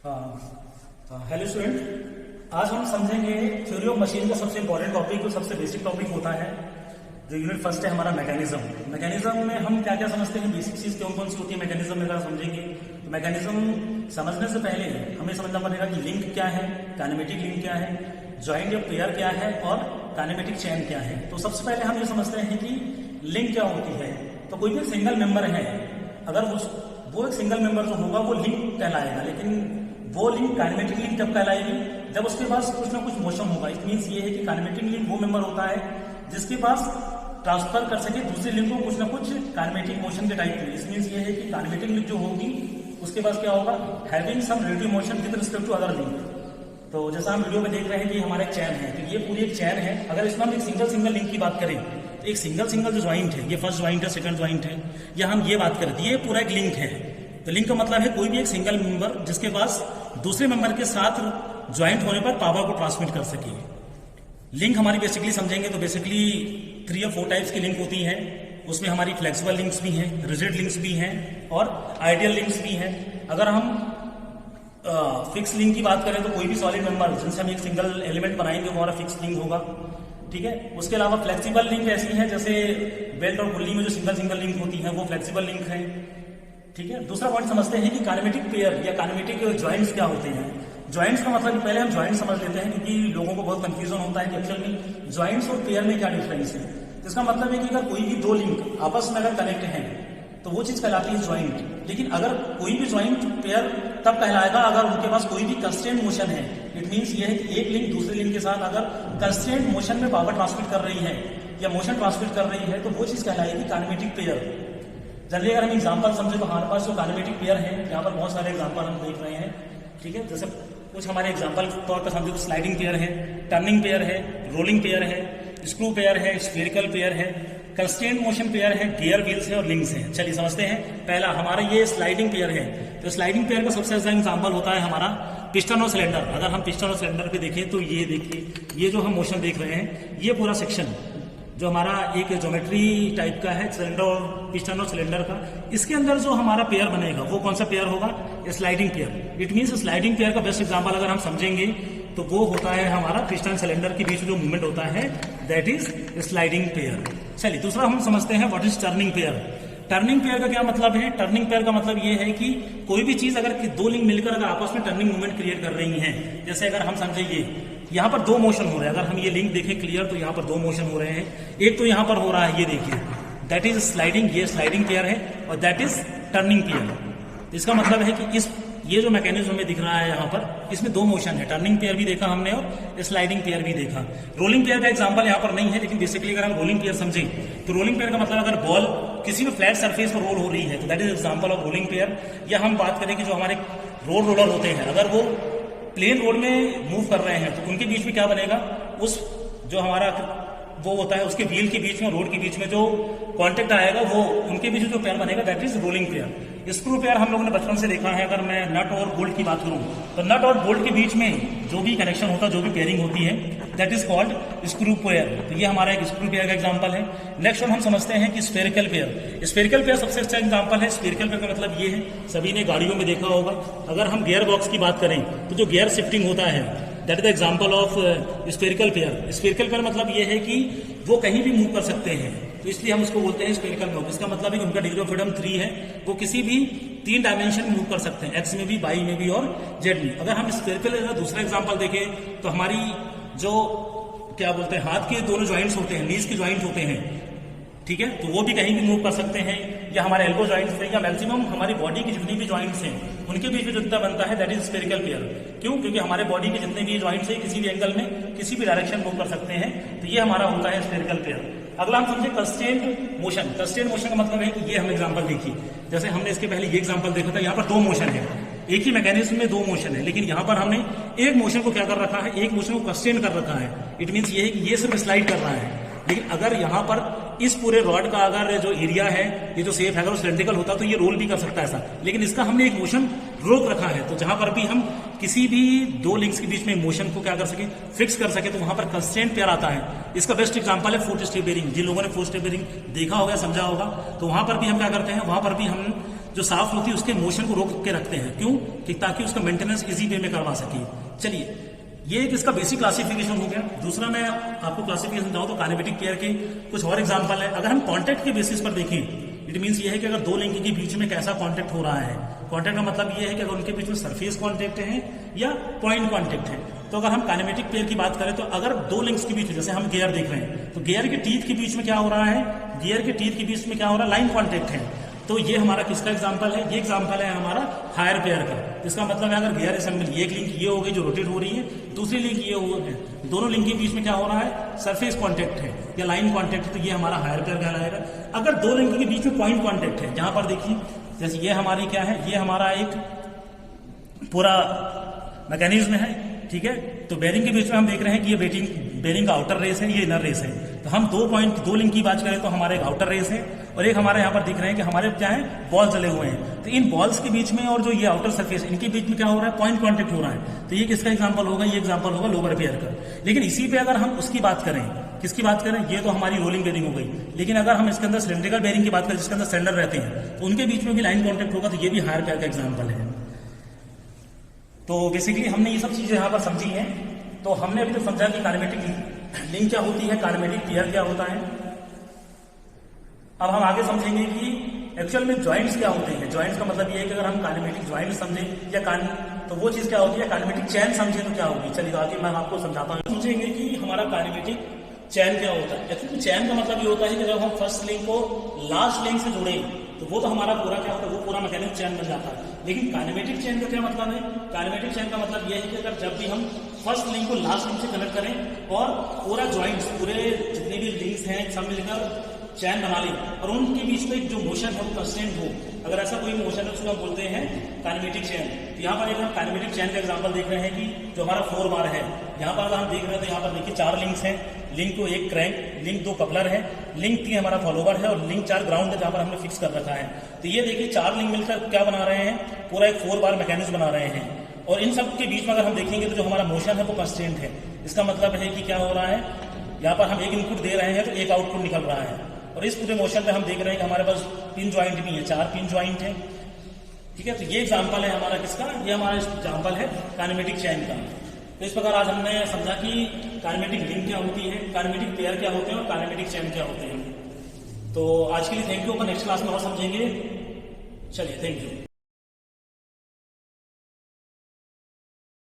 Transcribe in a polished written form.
Hello student, आज हम समझेंगे थ्योरी ऑफ मशीन का सबसे इंपॉर्टेंट टॉपिक, जो सबसे बेसिक टॉपिक होता है, जो यूनिट फर्स्ट है हमारा मैकेनिज्म। मैकेनिज्म में हम क्या क्या समझते हैं, बेसिक चीज कौन कौन सी होती है मैकेनिज्म में, अगर समझेंगे तो मैकेनिज्म समझने से पहले हमें समझना पड़ेगा कि लिंक क्या है, काइनेमेटिक लिंक क्या है, ज्वाइंट या पेयर क्या है और काइनेमेटिक चेन क्या है। तो सबसे पहले हम ये समझते हैं कि लिंक क्या होती है। तो कोई भी सिंगल मेंबर है, अगर वो एक सिंगल मेंबर जो होगा वो लिंक कहलाएगा, लेकिन वो लिंक काइनेमेटिक लिंक कब कहलाएगी, जब उसके पास कुछ ना कुछ मोशन होगा। इट मीन्स ये है कि काइनेमेटिक लिंक वो मेंबर होता है जिसके पास ट्रांसफर कर सके दूसरे लिंक को कुछ ना कुछ काइनेमेटिक मोशन के टाइप में। इस मीन्स ये है कि काइनेमेटिक लिंक जो होगी उसके पास क्या होगा, having some relative motion with respect to other link. तो जैसा हम वीडियो में देख रहे हैं कि हमारा एक चैन है, तो ये पूरी एक चैन है। अगर इसमें हम एक सिंगल लिंक की बात करें तो एक सिंगल जो ज्वाइंट है, ये फर्स्ट ज्वाइंट है, सेकंड ज्वाइंट है, या हम ये बात करें तो ये पूरा एक लिंक है। तो लिंक का मतलब है कोई भी एक सिंगल मेंबर जिसके पास दूसरे मेंबर के साथ ज्वाइंट होने पर पावर को ट्रांसमिट कर सके। लिंक हमारी बेसिकली समझेंगे तो बेसिकली 3 या 4 टाइप्स की लिंक होती हैं। उसमें हमारी फ्लेक्सिबल लिंक्स भी हैं, रिजिड लिंक्स भी हैं और आइडियल लिंक्स भी हैं। अगर हम फिक्स लिंक की बात करें तो कोई भी सॉलिड मेंबर जिनसे हम एक सिंगल एलिमेंट बनाएंगे वो हमारा फिक्स लिंक होगा, ठीक है। उसके अलावा फ्लेक्सिबल लिंक ऐसी है जैसे बेल्ट और पुल्ली में जो सिंगल लिंक होती है वो फ्लेक्सिबल लिंक है, ठीक है। दूसरा पॉइंट समझते हैं कि काइनेमेटिक पेयर या काइनेमेटिक ज्वाइंट्स क्या होते हैं। ज्वाइंट्स का मतलब पहले हम ज्वाइंट समझ लेते हैं, क्योंकि लोगों को बहुत कंफ्यूजन होता है कि एक्चुअल में ज्वाइंट्स और पेयर में क्या डिफरेंस है। इसका मतलब है कि अगर कोई भी 2 लिंक आपस में अगर कनेक्ट हैं तो वो चीज कहलाती है ज्वाइंट। लेकिन अगर कोई भी ज्वाइंट पेयर तब कहलाएगा अगर उनके पास कोई भी कंस्ट्रेंट मोशन है। इट मीन्स ये है कि एक लिंक दूसरे लिंक के साथ अगर कंस्ट्रेंट मोशन में पावर ट्रांसमिट कर रही है या मोशन ट्रांसमिट कर रही है तो वो चीज कहलाएगी काइनेमेटिक पेयर। जनरली अगर हम एग्जांपल समझे तो हमारे पास जो काइनेमेटिक पेयर है, यहाँ पर बहुत सारे एग्जांपल हम देख रहे हैं, ठीक है। जैसे कुछ हमारे एग्जांपल तौर पर समझे तो स्लाइडिंग पेयर है, टर्निंग पेयर है, रोलिंग पेयर है, स्क्रू पेयर है, स्फेरिकल पेयर है, कंस्ट्रेंट मोशन पेयर है, गियर व्हील्स है और लिंक्स है। चलिए समझते हैं। पहला हमारा ये स्लाइडिंग पेयर है। तो स्लाइडिंग पेयर का सबसे अच्छा एग्जांपल होता है हमारा पिस्टन और सिलेंडर। अगर हम पिस्टन और सिलेंडर पे देखें तो ये देखिए, ये जो हम मोशन देख रहे हैं, ये पूरा सेक्शन जो हमारा एक ज्योमेट्री टाइप का है सिलेंडर और पिस्टन और सिलेंडर का, इसके अंदर जो हमारा पेयर बनेगा वो कौन सा पेयर होगा, sliding pair. It means sliding pair का बेस्ट एग्जांपल अगर हम समझेंगे तो वो होता है हमारा पिस्टन सिलेंडर के बीच में जो मूवमेंट होता है, दैट इज स्लाइडिंग पेयर। चलिए दूसरा हम समझते हैं what is turning pair. Turning pair का क्या मतलब है। टर्निंग पेयर का मतलब ये है कि कोई भी चीज अगर 2 लिंक मिलकर अगर आपस में टर्निंग मूवमेंट क्रिएट कर रही हैं, जैसे अगर हम समझेंगे यहाँ पर 2 मोशन हो रहे हैं, अगर हम ये लिंक देखें क्लियर तो यहाँ पर 2 मोशन हो रहे हैं। एक तो यहाँ पर हो रहा है, ये देखिए, दैट इज स्लाइडिंग, ये स्लाइडिंग पेयर है, और दैट इज टर्निंग पेयर। इसका मतलब है कि ये जो मैकेनिज्म में दिख रहा है यहाँ पर, इसमें 2 मोशन है। टर्निंग पेयर भी देखा हमने और स्लाइडिंग पेयर भी देखा। रोलिंग पेयर का एग्जांपल यहाँ पर नहीं है, लेकिन बेसिकली अगर हम रोलिंग पेयर समझें तो रोलिंग पेयर का मतलब अगर बॉल किसी भी फ्लैट सरफेस पर रोल हो रही है तो that is example of rolling pair. या हम बात करें कि जो हमारे रोड रोलर होते हैं, अगर वो प्लेन रोड में मूव कर रहे हैं तो उनके बीच में क्या बनेगा, उस जो हमारा वो होता है उसके व्हील के बीच में, रोड के बीच में जो कांटेक्ट आएगा वो उनके बीच में जो पेयर बनेगा that is rolling pair. Screw pair हम लोगों ने बचपन से देखा है। अगर मैं नट और बोल्ट की बात करूं तो नट और बोल्ट के बीच में जो भी कनेक्शन होता है, जो भी पेयरिंग होती है, that is called screw pair. तो ये हमारा एक स्क्रू पेयर का एग्जांपल है। नेक्स्ट हम समझते हैं कि स्फेरिकल पेयर। स्फेरिकल पेयर सबसे अच्छा एग्जांपल है। स्फेरिकल पेयर का मतलब ये है, सभी ने गाड़ियों में देखा होगा, अगर हम गियर बॉक्स की बात करें तो जो गियर शिफ्टिंग होता है that is the example of spherical pair. Spherical pair मतलब ये है कि वो कहीं भी मूव कर सकते हैं, तो इसलिए हम उसको बोलते हैं स्फेरिकल ब्लॉक। इसका मतलब है कि उनका डिग्री ऑफ फ्रीडम 3 है, वो किसी भी 3 डायमेंशन में मूव कर सकते हैं, एक्स में भी, वाई में भी और जेड में। अगर हम स्फेरिकल का दूसरा एग्जांपल देखें तो हमारी जो क्या बोलते हैं हाथ के दोनों ज्वाइंट्स होते हैं, नीज के ज्वाइंट होते हैं, ठीक है, तो वो भी कहीं भी मूव कर सकते हैं। या हमारे एल्बो ज्वाइंट्स हैं, या मैक्सिमम हमारी बॉडी की जितनी भी ज्वाइंट्स हैं उनके बीच में जितना बनता है दैट इज स्फेरिकल पेयर। क्यों? क्योंकि हमारे बॉडी के जितने भी ज्वाइंट्स हैं किसी भी एंगल में किसी भी डायरेक्शन मूव कर सकते हैं, तो ये हमारा होता है स्फेरिकल पेयर। अगला हम समझे कंस्ट्रेंट मोशन। कंस्ट्रेंट मोशन का मतलब है कि ये हम एग्जांपल देखिए, जैसे हमने इसके पहले ये एग्जांपल देखा था, यहाँ पर 2 मोशन है, एक ही मैकेनिज्म में 2 मोशन है, लेकिन यहाँ पर हमने एक मोशन को क्या कर रखा है, एक मोशन को कंस्ट्रेंट कर रखा है। इट मीन्स ये है कि ये सिर्फ स्लाइड कर रहा है, लेकिन अगर यहाँ पर इस पूरे रॉड का अगर जो एरिया है, ये जो शेप है, अगर वो सिलेंड्रिकल होता तो ये रोल भी कर सकता है ऐसा, लेकिन इसका हमने एक मोशन रोक रखा है। तो जहां पर भी हम किसी भी दो लिंक्स के बीच में मोशन को क्या कर सके, फिक्स कर सके, तो वहां पर कंस्टेंट पेयर आता है। इसका बेस्ट एग्जांपल है फुट स्टेप बेरिंग। जिन लोगों ने फुट स्टेप बेरिंग देखा होगा, समझा होगा, तो वहां पर भी हम क्या करते हैं, वहां पर भी हम जो शाफ्ट होती है उसके मोशन को रोक के रखते हैं। क्यों? कि ताकि उसका मेंटेनेंस इजी वे में करवा सके। चलिए, ये एक इसका बेसिक क्लासिफिकेशन हो गया। दूसरा मैं आपको क्लासिफिकेशन बताऊं तो काइनेमेटिक पेयर के कुछ और एग्जांपल है। अगर हम कांटेक्ट के बेसिस पर देखें, इट मींस ये है कि अगर दो लिंक के बीच में कैसा कांटेक्ट हो रहा है। कांटेक्ट का मतलब ये है कि अगर उनके बीच में सरफेस कांटेक्ट है या पॉइंट कांटेक्ट है। तो अगर हम काइनेमेटिक पेयर की बात करें तो अगर दो लिंक्स के बीच में, जैसे हम गियर देख रहे हैं, तो गियर के टीथ के बीच में क्या हो रहा है, गियर के टीथ के बीच में क्या हो रहा है, लाइन कांटेक्ट है। तो ये हमारा किसका एग्जांपल है, ये एग्जांपल है हमारा हायर पेयर का। इसका मतलब है अगर गियर असेंबली, एक लिंक ये हो गई जो रोटेट हो रही है, दूसरी लिंक ये हो है, दोनों लिंक के बीच में क्या हो रहा है, सरफेस कांटेक्ट है या लाइन कांटेक्ट है, तो ये हमारा हायर पेयर कहलाएगा। अगर दो लिंक के बीच में पॉइंट कांटेक्ट है, जहां पर देखिए जैसे ये हमारी क्या है, ये हमारा एक पूरा मैकेनिज्म है, ठीक है। तो बेरिंग के बीच में हम देख रहे हैं कि ये बेरिंग का आउटर रेस है, ये इनर रेस है। तो हम दो लिंक की बात करें तो हमारे एक आउटर रेस है और एक हमारे यहाँ पर दिख रहे हैं कि हमारे क्या है, बॉल चले हुए हैं। तो इन बॉल्स के बीच में और जो ये आउटर सरफेस, इनके बीच में क्या हो रहा है, पॉइंट कांटेक्ट हो रहा है। तो ये किसका एग्जांपल होगा, ये एग्जांपल होगा लोअर पेयर का। लेकिन इसी पे अगर हम उसकी बात करें, किसकी बात करें, ये तो हमारी रोलिंग बेरिंग हो गई। लेकिन अगर हम इसके अंदर सिलेंड्रिकल बेरिंग की बात करें, जिसके अंदर सिलेंडर रहते हैं, तो उनके बीच में भी लाइन कांटेक्ट होगा, तो ये भी हायर पेयर का एग्जाम्पल है। तो बेसिकली हमने ये सब चीजें यहाँ पर समझी हैं। तो हमने अभी तो समझा कि काइनेमेटिक लिंक क्या होती है, काइनेमेटिक पेयर क्या होता है। अब हम आगे समझेंगे कि एक्चुअल में जॉइंट्स क्या होते हैं। जॉइंट्स का मतलब ये है कि अगर हम काइनेमेटिक जॉइंट समझें या तो वो चीज क्या होती है, काइनेमेटिक चैन समझे तो क्या होगी। चलिए आगे मैं आपको समझाता हूँ। समझेंगे कि हमारा काइनेमेटिक चैन क्या होता है। एक्चुअली चैन का मतलब ये होता है कि जब हम फर्स्ट लिंक को लास्ट लिंक से जुड़े तो वो तो हमारा पूरा क्या होता है, वो पूरा मैकेनिक चैन बन जाता है। लेकिन काइनेमेटिक चैन का क्या मतलब है, काइनेमेटिक चैन का मतलब ये है कि अगर जब भी हम फर्स्ट लिंक को लास्ट लिंक से कनेक्ट करें और पूरा जॉइंट्स, पूरे जितने भी लिंक्स हैं सब मिलकर चैन बना लें और उनके बीच में जो मोशन है वो कंस्टेंट हो, अगर ऐसा कोई मोशन है उसको हम बोलते हैं काइनेमेटिक चैन। तो यहाँ पर एक हम काइनेमेटिक चैन का एग्जांपल देख रहे हैं कि जो हमारा 4 बार है, यहाँ पर अगर हम देख रहे हैं तो यहाँ पर देखिए 4 लिंक्स हैं। लिंक को एक क्रैंक, लिंक 2 कपलर है, लिंक 3 हमारा फॉलोवर है और लिंक 4 ग्राउंड है, जहां पर हमने फिक्स कर रखा है। तो ये देखिए 4 लिंक मिलकर क्या बना रहे हैं, पूरा एक 4 बार मैकेनिज्म बना रहे हैं। और इन सब के बीच में अगर हम देखेंगे तो जो हमारा मोशन है वो कंस्टेंट है। इसका मतलब है कि क्या हो रहा है, यहाँ पर हम एक इनपुट दे रहे हैं तो एक आउटपुट निकल रहा है। और इस पूरे मोशन में हम देख रहे हैं कि हमारे पास पिन ज्वाइंट भी है, 4 पिन ज्वाइंट है, ठीक है। तो ये एग्जाम्पल है हमारा किसका, ये हमारा एग्जाम्पल है काइनेमेटिक चैन का। तो इस प्रकार आज हमने समझा कि काइनेमेटिक लिंक क्या होती है, काइनेमेटिक पेयर क्या होते हैं और काइनेमेटिक चैन क्या होते हैं। तो आज के लिए thank you. Upon next class में और समझेंगे। चलिए, थैंक यू।